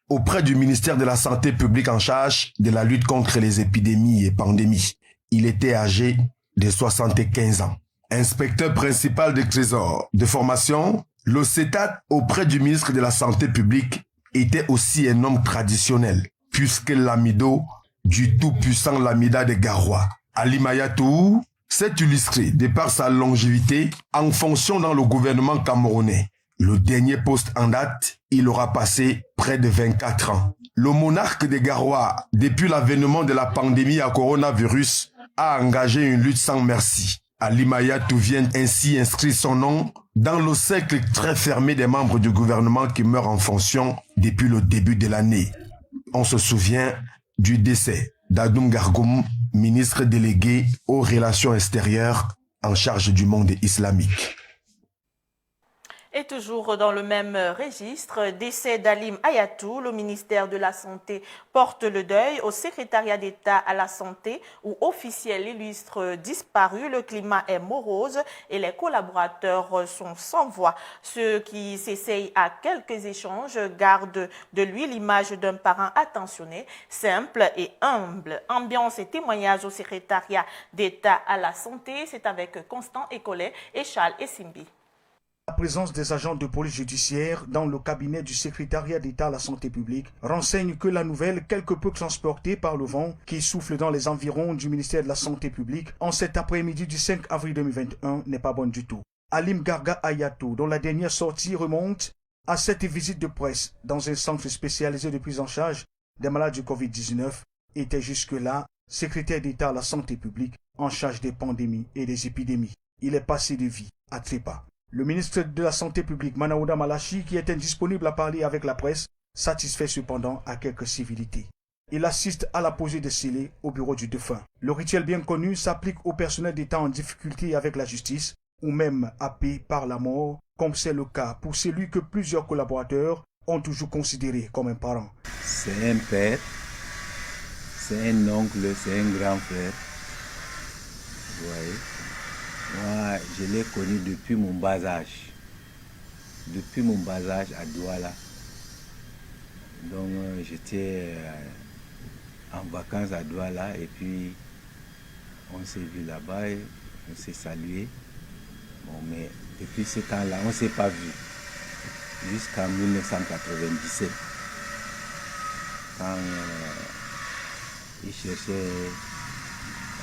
auprès du ministère de la Santé publique en charge de la lutte contre les épidémies et pandémies. Il était âgé de 75 ans. Inspecteur principal du Trésor de formation, l'OCETAT auprès du ministre de la Santé publique était aussi un homme traditionnel, puisque l'amido du tout-puissant Lamida de Garoua, Ali Mayatou, s'est illustré de par sa longévité en fonction dans le gouvernement camerounais. Le dernier poste en date, il aura passé près de 24 ans. Le monarque de Garoua, depuis l'avènement de la pandémie à coronavirus, a engagé une lutte sans merci. Ali Mayatou vient ainsi inscrire son nom dans le cercle très fermé des membres du gouvernement qui meurent en fonction depuis le début de l'année. On se souvient du décès d'Adoum Gargoum, ministre délégué aux relations extérieures en charge du monde islamique. Et toujours dans le même registre, décès d'Halim Hayatou, le ministère de la Santé porte le deuil au secrétariat d'État à la Santé où officiel illustre disparu. Le climat est morose et les collaborateurs sont sans voix. Ceux qui s'essayent à quelques échanges gardent de lui l'image d'un parent attentionné, simple et humble. Ambiance et témoignages au secrétariat d'État à la Santé, c'est avec Constant Écollet et Charles Essimbi. La présence des agents de police judiciaire dans le cabinet du secrétariat d'État à la santé publique renseigne que la nouvelle, quelque peu transportée par le vent qui souffle dans les environs du ministère de la Santé publique en cet après-midi du 5 avril 2021 n'est pas bonne du tout. Halim Garga Hayatou, dont la dernière sortie remonte à cette visite de presse dans un centre spécialisé de prise en charge des malades du Covid-19, était jusque-là secrétaire d'État à la santé publique en charge des pandémies et des épidémies. Il est passé de vie à trépas. Le ministre de la Santé publique, Manaouda Malachi, qui est indisponible à parler avec la presse, satisfait cependant à quelques civilités. Il assiste à la posée des scellés au bureau du défunt. Le rituel bien connu s'applique au personnel d'État en difficulté avec la justice ou même happé par la mort, comme c'est le cas pour celui que plusieurs collaborateurs ont toujours considéré comme un parent. C'est un père, c'est un oncle, c'est un grand frère. Vous voyez? Moi, je l'ai connu depuis mon bas âge. Depuis mon bas âge à Douala. Donc, j'étais en vacances à Douala et puis on s'est vu là-bas et on s'est salué. Bon, mais depuis ce temps-là, on ne s'est pas vu. Jusqu'en 1997. Quand il cherchait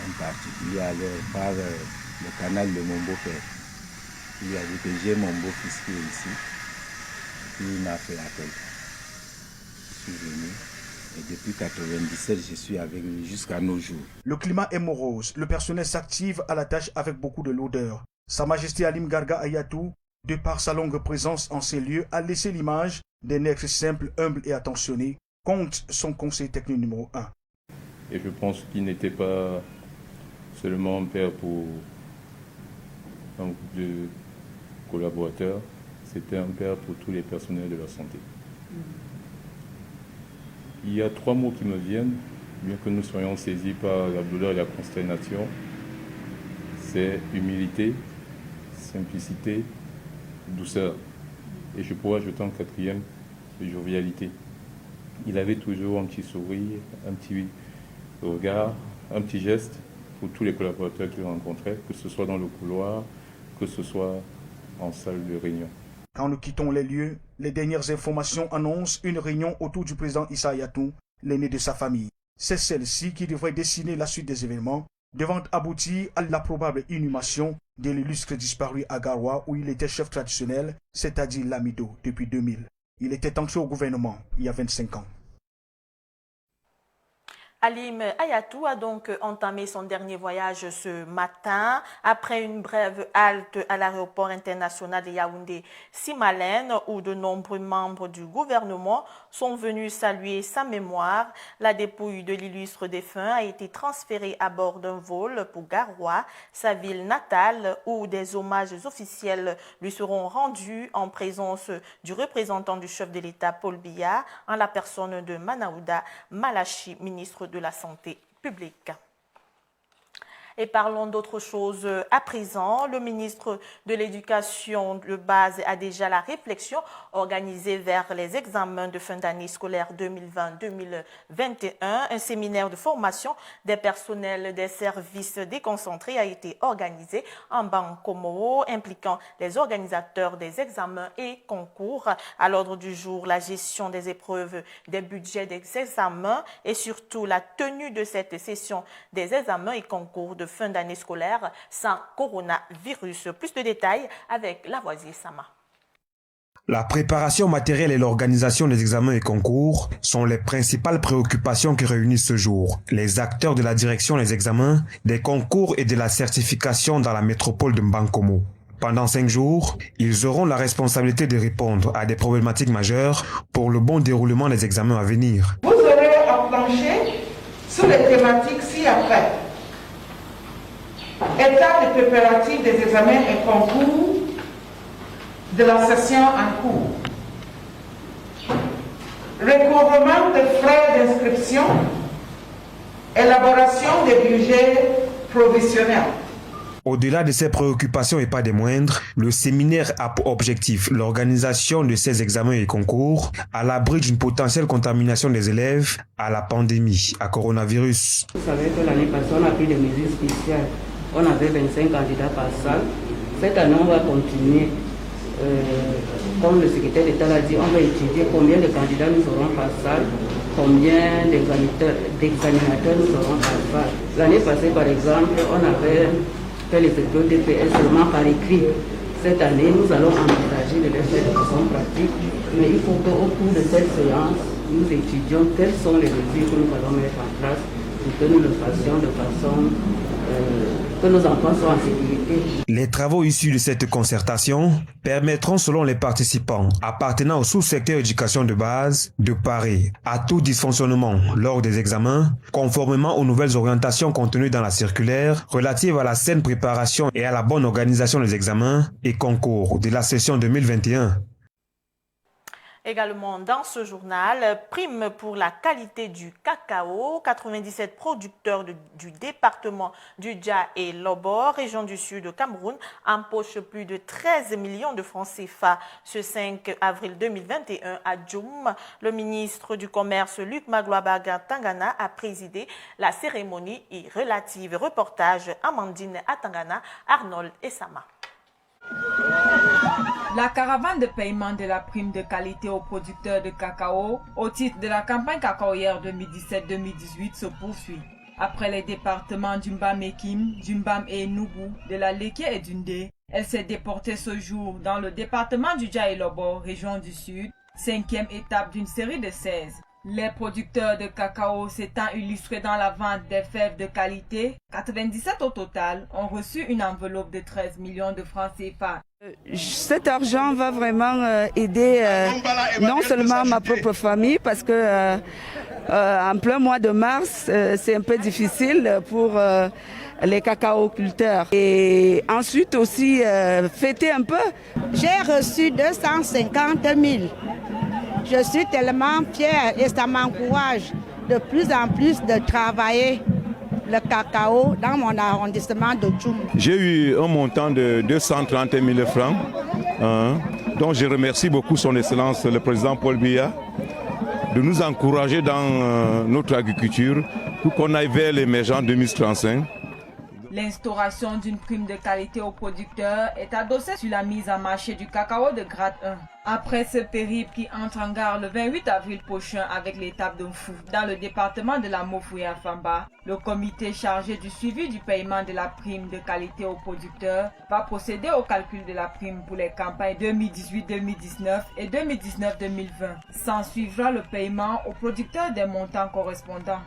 un particulier à leur par le canal de mon beau-père. Il lui a dit que j'ai mon beau-fils qui est ici. Puis il m'a fait appel. Je suis venu. Et depuis 1997, je suis avec lui jusqu'à nos jours. Le climat est morose. Le personnel s'active à la tâche avec beaucoup de lourdeur. Sa Majesté Halim Garga Hayatou, de par sa longue présence en ces lieux, a laissé l'image d'un être simple, humble et attentionné, compte son conseil technique numéro 1. Et je pense qu'il n'était pas seulement un père pour un groupe de collaborateurs, c'était un père pour tous les personnels de la santé. Il y a 3 mots qui me viennent, bien que nous soyons saisis par la douleur et la consternation. C'est humilité, simplicité, douceur. Et je pourrais ajouter un 4e, jovialité. Il avait toujours un petit sourire, un petit regard, un petit geste pour tous les collaborateurs qu'il rencontrait, que ce soit dans le couloir, que ce soit en salle de réunion. Quand nous quittons les lieux, les dernières informations annoncent une réunion autour du président Issa Hayatou, l'aîné de sa famille. C'est celle-ci qui devrait dessiner la suite des événements, devant aboutir à la probable inhumation de l'illustre disparu à Garoua où il était chef traditionnel, c'est-à-dire l'Amido, depuis 2000. Il était entré au gouvernement il y a 25 ans. Halim Hayatou a donc entamé son dernier voyage ce matin après une brève halte à l'aéroport international de Yaoundé-Simalène où de nombreux membres du gouvernement sont venus saluer sa mémoire. La dépouille de l'illustre défunt a été transférée à bord d'un vol pour Garoua, sa ville natale, où des hommages officiels lui seront rendus en présence du représentant du chef de l'État Paul Biya en la personne de Manaouda Malachi, ministre de la Santé publique. Et parlons d'autre chose à présent. Le ministre de l'Éducation de base a déjà la réflexion organisée vers les examens de fin d'année scolaire 2020-2021. Un séminaire de formation des personnels des services déconcentrés a été organisé en Bankomo, impliquant les organisateurs des examens et concours. À l'ordre du jour, la gestion des épreuves, des budgets des examens et surtout la tenue de cette session des examens et concours de fin d'année scolaire sans coronavirus. Plus de détails avec Lavoisier Sama. La préparation matérielle et l'organisation des examens et concours sont les principales préoccupations qui réunissent ce jour les acteurs de la direction des examens, des concours et de la certification dans la métropole de Bankomo. Pendant 5 jours, ils auront la responsabilité de répondre à des problématiques majeures pour le bon déroulement des examens à venir. Vous aurez à plancher sur les thématiques ci-après. État de préparatif des examens et concours de la session en cours. Recouvrement des frais d'inscription. Élaboration des budgets provisionnels. Au-delà de ces préoccupations et pas des moindres, le séminaire a pour objectif l'organisation de ces examens et concours à l'abri d'une potentielle contamination des élèves à la pandémie, à coronavirus. Vous savez que l'année passée, on a pris des mesures spéciales. On avait 25 candidats par salle. Cette année, on va continuer. Comme le secrétaire d'État l'a dit, on va étudier combien de candidats nous aurons par salle, combien d'examinateurs nous aurons par salle. L'année passée, par exemple, on avait les épreuves DPS seulement par écrit. Cette année, nous allons envisager de les faire de façon pratique, mais il faut qu'au cours de cette séance, nous étudions quelles sont les mesures que nous allons mettre en place pour que nous le fassions de façon que nos enfants soient en sécurité. Les travaux issus de cette concertation permettront, selon les participants appartenant au sous-secteur éducation de base, de parer à tout dysfonctionnement lors des examens, conformément aux nouvelles orientations contenues dans la circulaire relative à la saine préparation et à la bonne organisation des examens et concours de la session 2021. Également dans ce journal, prime pour la qualité du cacao. 97 producteurs du département du Dja et Lobor, région du sud de Cameroun, empochent plus de 13 millions de francs CFA ce 5 avril 2021 à Djoum. Le ministre du Commerce, Luc Magloabaga Tangana, a présidé la cérémonie et relative. Reportage Amandine Atangana, Arnold Essama. La caravane de paiement de la prime de qualité aux producteurs de cacao au titre de la campagne cacaoyère 2017-2018 se poursuit. Après les départements d'Umbam-Ekim, Djumbam et Noubou, de la Léké et d'Undé, elle s'est déportée ce jour dans le département du Dja et Lobor, région du Sud, 5e étape d'une série de 16. Les producteurs de cacao s'étant illustrés dans la vente des fèves de qualité, 97 au total ont reçu une enveloppe de 13 millions de francs CFA. Cet argent va vraiment aider non seulement ma propre famille, parce que en plein mois de mars, c'est un peu difficile pour les cacaoculteurs. Et ensuite aussi fêter un peu. J'ai reçu 250 000. Je suis tellement fière et ça m'encourage de plus en plus de travailler le cacao dans mon arrondissement de Djoum. J'ai eu un montant de 230 000 francs, dont je remercie beaucoup son Excellence le Président Paul Biya de nous encourager dans notre agriculture pour qu'on aille vers l'émergence 2035. L'instauration d'une prime de qualité aux producteurs est adossée sur la mise en marché du cacao de grade 1. Après ce périple qui entre en gare le 28 avril prochain avec l'étape de Mfou dans le département de la Mofouya Famba, le comité chargé du suivi du paiement de la prime de qualité aux producteurs va procéder au calcul de la prime pour les campagnes 2018-2019 et 2019-2020. S'en suivra le paiement aux producteurs des montants correspondants.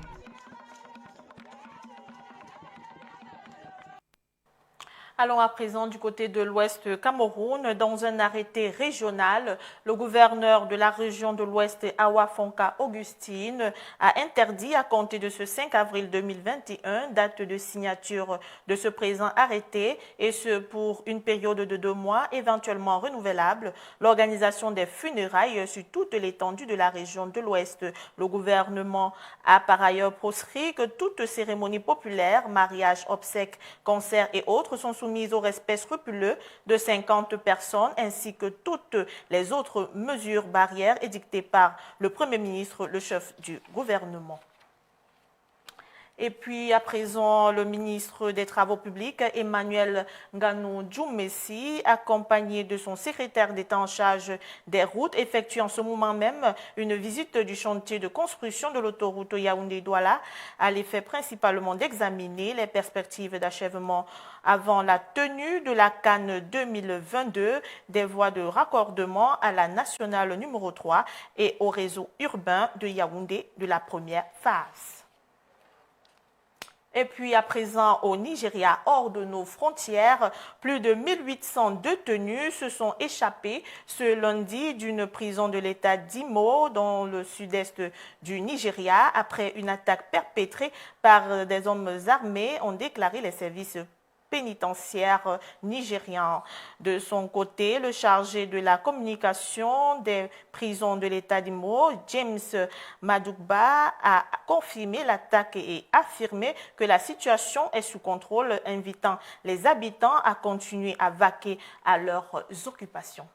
Allons à présent du côté de l'Ouest Cameroun. Dans un arrêté régional, le gouverneur de la région de l'Ouest, Awa Fonka Augustine, a interdit à compter de ce 5 avril 2021, date de signature de ce présent arrêté, et ce pour une période de 2 mois, éventuellement renouvelable, l'organisation des funérailles sur toute l'étendue de la région de l'Ouest. Le gouvernement a par ailleurs proscrit que toutes cérémonies populaires, mariages, obsèques, concerts et autres sont soumises au respect scrupuleux de 50 personnes ainsi que toutes les autres mesures barrières édictées par le Premier ministre, le chef du gouvernement. Et puis, à présent, le ministre des Travaux publics, Emmanuel Nganou-Djoumessi, accompagné de son secrétaire d'État en charge des routes, effectue en ce moment même une visite du chantier de construction de l'autoroute Yaoundé-Douala, à l'effet principalement d'examiner les perspectives d'achèvement avant la tenue de la Cannes 2022 des voies de raccordement à la nationale numéro 3 et au réseau urbain de Yaoundé de la première phase. Et puis à présent au Nigeria, hors de nos frontières, plus de 1800 détenus se sont échappés ce lundi d'une prison de l'État d'Imo dans le sud-est du Nigeria après une attaque perpétrée par des hommes armés, ont déclaré les services pénitentiaire nigérian. De son côté, le chargé de la communication des prisons de l'État d'Imo, James Madugba, a confirmé l'attaque et affirmé que la situation est sous contrôle, invitant les habitants à continuer à vaquer à leurs occupations.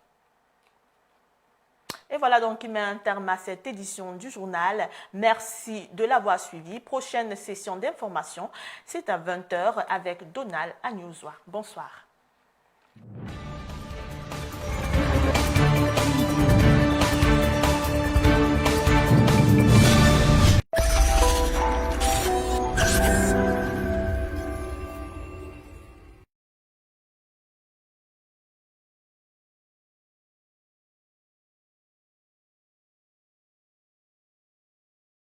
Et voilà donc qui met un terme à cette édition du journal. Merci de l'avoir suivi. Prochaine session d'information, c'est à 20h avec Donald Agnozoa. Bonsoir.